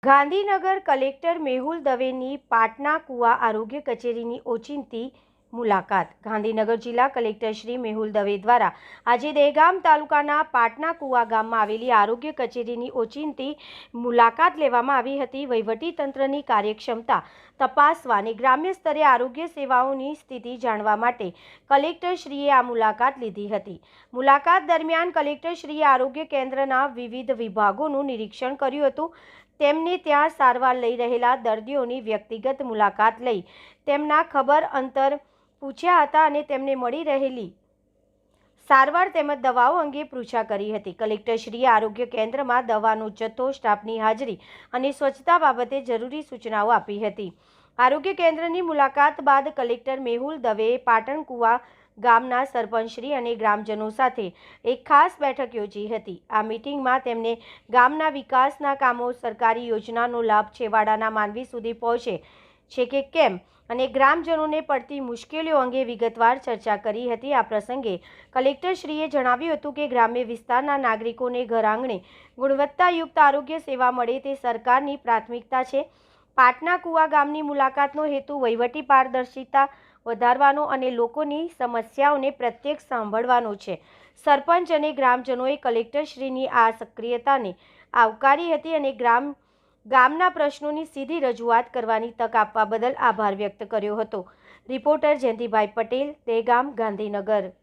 Gandhinagar collector Mehul દવેની પાટના કુવા આરોગ્ય કચેરીની ઓચિંતી મુલાકાત. ગાંધીનગર જિલ્લા કલેક્ટર શ્રી મેહુલ દવે દ્વારા આજે દહેગામ તાલુકાના પાટના કુવા ગામમાં આવેલી આરોગ્ય કચેરીની ઓચિંતી મુલાકાત લેવામાં આવી હતી. વહીવટીતંત્રની કાર્યક્ષમતા તપાસવા અને ગ્રામ્ય સ્તરે આરોગ્ય સેવાઓની સ્થિતિ જાણવા માટે કલેક્ટરશ્રીએ આ મુલાકાત લીધી હતી. મુલાકાત દરમિયાન કલેક્ટરશ્રીએ આરોગ્ય કેન્દ્રના વિવિધ વિભાગોનું નિરીક્ષણ કર્યું હતું. તેમને ત્યાં સારવાર લઈ રહેલા દર્દીઓની વ્યક્તિગત મુલાકાત લઈ તેમના ખબર અંતર પૂછ્યા હતા અને તેમને મળી રહેલી સારવાર તેમજ દવાઓ અંગે પૃચ્છા કરી હતી. કલેક્ટરશ્રીએ આરોગ્ય કેન્દ્રમાં દવાનો જથ્થો, સ્ટાફની હાજરી અને સ્વચ્છતા બાબતે જરૂરી સૂચનાઓ આપી હતી. આરોગ્ય કેન્દ્રની મુલાકાત બાદ કલેક્ટર મેહુલ દવેએ પાટણ કુવા ગામના સરપંચશ્રી અને ગ્રામજનો સાથે એક ખાસ બેઠક યોજી હતી. આ મીટિંગમાં તેમને ગામના વિકાસના કામો, સરકારી યોજનાનો લાભ છેવાડાના માનવી સુધી પહોંચે છે કે કેમ અને ગ્રામજનોને પડતી મુશ્કેલીઓ અંગે વિગતવાર ચર્ચા કરી હતી. આ પ્રસંગે કલેક્ટરશ્રીએ જણાવ્યું હતું કે ગ્રામ્ય વિસ્તારના નાગરિકોને ઘર આંગણે ગુણવત્તાયુક્ત આરોગ્ય સેવા મળે તે સરકારની પ્રાથમિકતા છે. પાટના કુવા ગામની મુલાકાતનો હેતુ વહીવટી પારદર્શિતા વધારવાનો અને લોકોની સમસ્યાઓને પ્રત્યક્ષ સાંભળવાનો છે. સરપંચ અને ગ્રામજનોએ કલેક્ટરશ્રીની આ સક્રિયતાને આવકારી હતી અને ગામના પ્રશ્નોની સીધી રજૂઆત કરવાની તક આપવા બદલ આભાર વ્યક્ત કર્યો હતો. રિપોર્ટર જયંતિભાઈ પટેલ, દહેગામ, ગાંધીનગર.